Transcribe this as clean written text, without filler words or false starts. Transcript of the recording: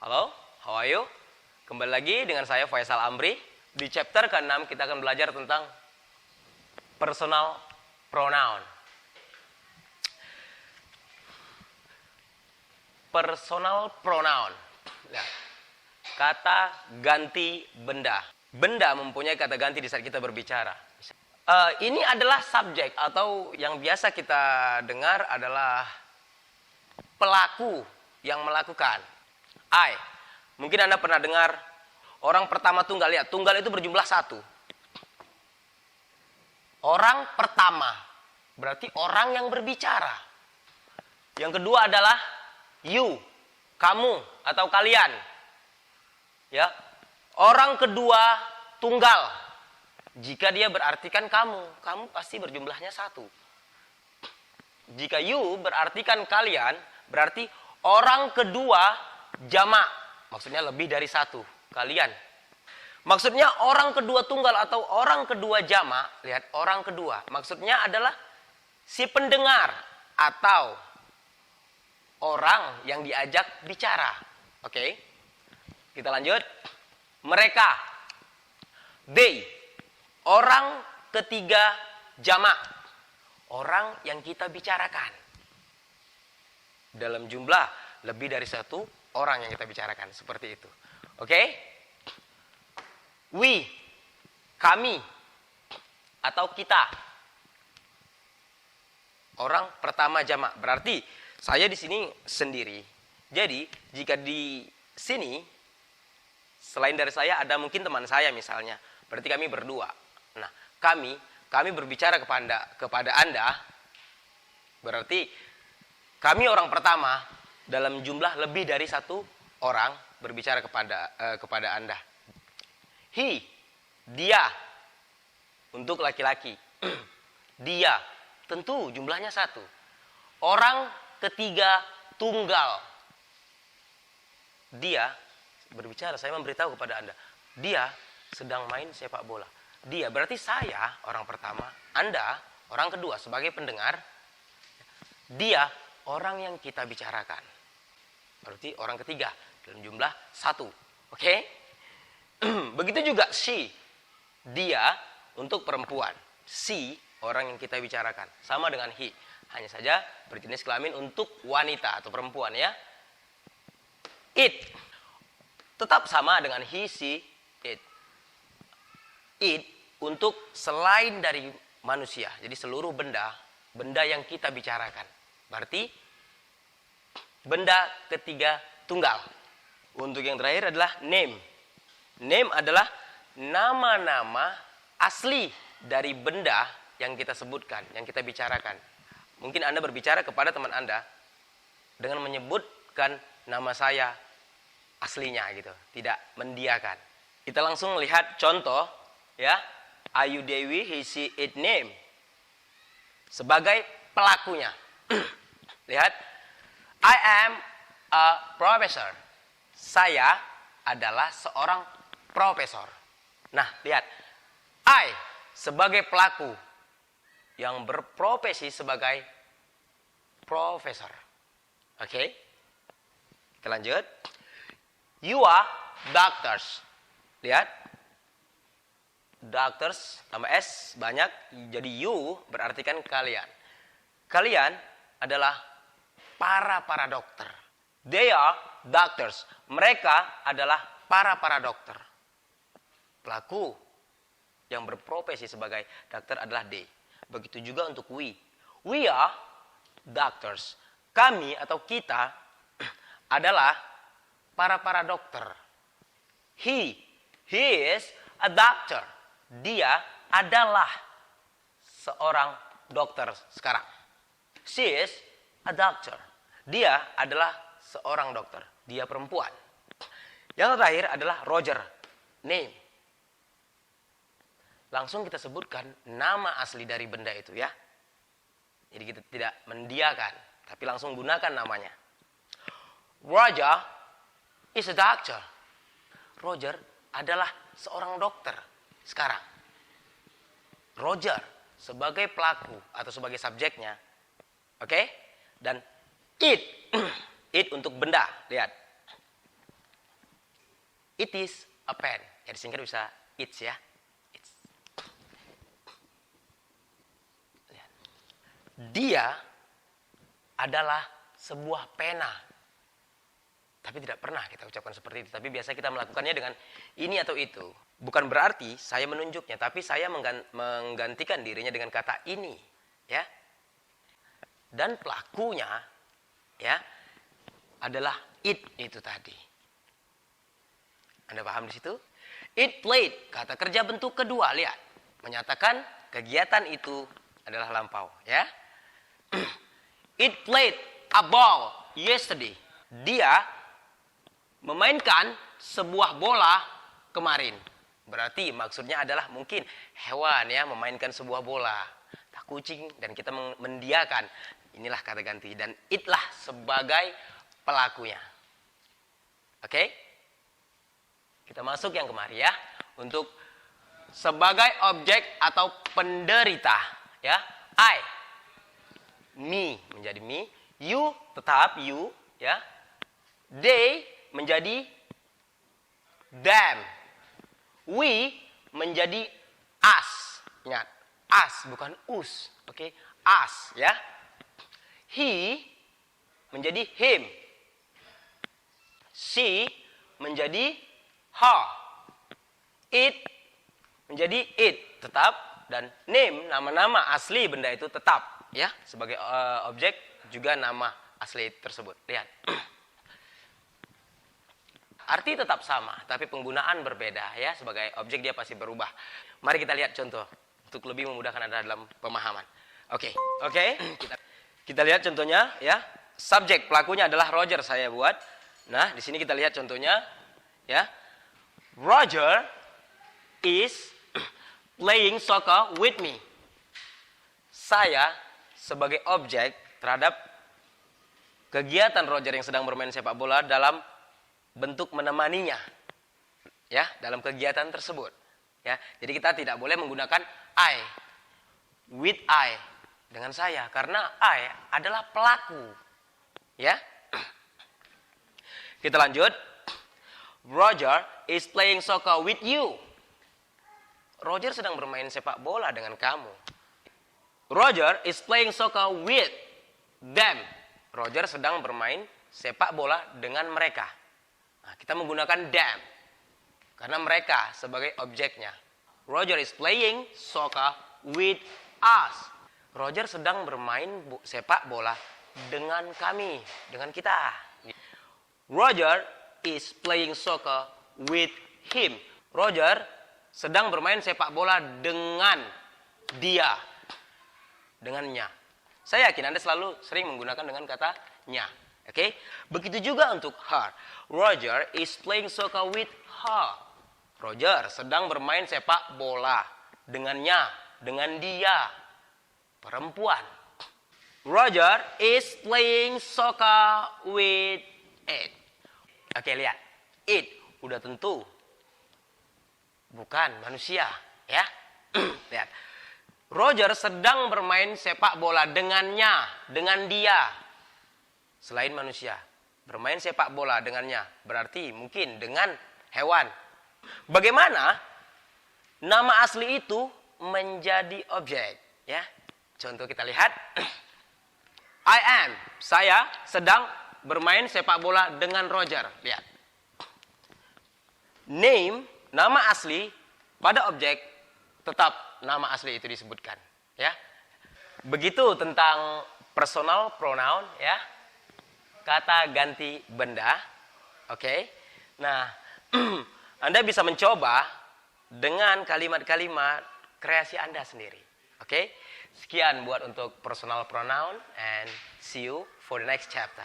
Halo, how are you? Kembali lagi dengan saya Faisal Amri. Di chapter ke-6 kita akan belajar tentang personal pronoun. Personal pronoun. Nah, kata ganti benda. Benda mempunyai kata ganti di saat kita berbicara. Ini adalah subjek atau yang biasa kita dengar adalah pelaku yang melakukan. I. Mungkin Anda pernah dengar orang pertama tunggal. Lihat, tunggal itu berjumlah satu. Orang pertama berarti orang yang berbicara. Yang kedua adalah you, kamu atau kalian. Ya. Orang kedua tunggal. Jika dia berartikan kamu pasti berjumlahnya satu. Jika you berartikan kalian, berarti orang kedua jamak, maksudnya lebih dari satu, kalian. Maksudnya orang kedua tunggal atau orang kedua jamak, lihat orang kedua, maksudnya adalah si pendengar atau orang yang diajak bicara. Oke, kita lanjut. Mereka, they, orang ketiga jamak, orang yang kita bicarakan. Dalam jumlah lebih dari satu orang yang kita bicarakan, seperti itu. Oke? We, kami, atau kita. Orang pertama jamak, berarti saya di sini sendiri. Jadi, jika di sini, selain dari saya ada mungkin teman saya misalnya. Berarti kami berdua. Nah, kami berbicara kepada Anda, berarti kami orang pertama, dalam jumlah lebih dari satu orang berbicara kepada Anda. He, dia, untuk laki-laki. Dia, tentu jumlahnya satu. Orang ketiga tunggal. Dia berbicara, saya memberitahu kepada Anda. Dia sedang main sepak bola. Dia, berarti saya orang pertama, Anda orang kedua sebagai pendengar. Dia, orang yang kita bicarakan. Berarti orang ketiga dalam jumlah satu. Oke? Begitu juga she. Dia untuk perempuan. She, orang yang kita bicarakan. Sama dengan he. Hanya saja berjenis kelamin untuk wanita atau perempuan ya. It. Tetap sama dengan he, she, it. It untuk selain dari manusia. Jadi seluruh benda yang kita bicarakan. Berarti benda ketiga tunggal. Untuk yang terakhir adalah name. Name adalah nama-nama asli dari benda yang kita sebutkan, yang kita bicarakan. Mungkin Anda berbicara kepada teman Anda dengan menyebutkan nama saya aslinya gitu, tidak mendiakan. Kita langsung lihat contoh ya. Ayu Dewi, he, she, it, name. Sebagai pelakunya. Lihat. I am a professor. Saya adalah seorang profesor. Nah, lihat. I sebagai pelaku yang berprofesi sebagai profesor. Oke? Kita lanjut. You are doctors. Lihat. Doctors, tambah S banyak. Jadi you berartikan kalian. Kalian adalah para dokter. They are doctors. Mereka adalah para dokter. Pelaku yang berprofesi sebagai dokter adalah they. Begitu juga untuk we. We are doctors. Kami atau kita adalah para dokter. He is a doctor. Dia adalah seorang dokter sekarang. She is a doctor. Dia adalah seorang dokter. Dia perempuan. Yang terakhir adalah Roger. Name. Langsung kita sebutkan nama asli dari benda itu ya. Jadi kita tidak mendiakan, tapi langsung gunakan namanya. Roger is a doctor. Roger adalah seorang dokter sekarang. Roger sebagai pelaku atau sebagai subjeknya. Oke? Dan it. It untuk benda. Lihat. It is a pen. Ya disingkat bisa it's ya. It's. Dia adalah sebuah pena. Tapi tidak pernah kita ucapkan seperti itu. Tapi biasa kita melakukannya dengan ini atau itu. Bukan berarti saya menunjuknya, tapi saya menggantikan dirinya dengan kata ini, ya. Dan pelakunya, ya, adalah it itu tadi. Anda paham di situ? It played, kata kerja bentuk kedua, lihat, menyatakan kegiatan itu adalah lampau, ya. It played a ball yesterday. Dia memainkan sebuah bola kemarin. Berarti maksudnya adalah mungkin hewan ya memainkan sebuah bola. Tak kucing dan kita mendiakan. Inilah kata ganti dan itlah sebagai pelakunya. Oke? Kita masuk yang kemari ya. Untuk sebagai objek atau penderita ya. I, me menjadi me, you tetap you ya. They menjadi them. We menjadi us. Ingat, us bukan us. Oke, us ya. He menjadi him. She menjadi her. It menjadi it tetap dan name nama-nama asli benda itu tetap ya sebagai objek juga nama asli tersebut. Lihat. Arti tetap sama, tapi penggunaan berbeda ya. Sebagai objek dia pasti berubah. Mari kita lihat contoh untuk lebih memudahkan Anda dalam pemahaman. Oke. Kita lihat contohnya ya. Subjek pelakunya adalah Roger saya buat. Nah, di sini kita lihat contohnya ya. Roger is playing soccer with me. Saya sebagai objek terhadap kegiatan Roger yang sedang bermain sepak bola dalam bentuk menemaninya ya dalam kegiatan tersebut ya. Jadi kita tidak boleh menggunakan I with I dengan saya karena I adalah pelaku ya. Kita lanjut. Roger is playing soccer with you. Roger sedang bermain sepak bola dengan kamu. Roger is playing soccer with them. Roger sedang bermain sepak bola dengan mereka. Nah, kita menggunakan them karena mereka sebagai objeknya. Roger is playing soccer with us. Roger sedang bermain sepak bola dengan kami, dengan kita. Roger is playing soccer with him. Roger sedang bermain sepak bola dengan dia, dengannya. Saya yakin Anda selalu sering menggunakan dengan kata nya. Oke, begitu juga untuk her. Roger is playing soccer with her. Roger sedang bermain sepak bola dengannya, dengan dia, perempuan. Roger is playing soccer with it. Oke, lihat. It udah tentu bukan manusia, ya. Lihat. Roger sedang bermain sepak bola dengannya, dengan dia. Selain manusia, bermain sepak bola dengannya berarti mungkin dengan hewan. Bagaimana nama asli itu menjadi objek, ya? Contoh kita lihat. I am, saya sedang bermain sepak bola dengan Roger. Lihat. Name, nama asli pada objek tetap nama asli itu disebutkan, ya. Begitu tentang personal pronoun, ya. Kata ganti benda. Oke. Nah, Anda bisa mencoba dengan kalimat-kalimat kreasi Anda sendiri. Oke. Sekian buat untuk personal pronoun and see you for the next chapter.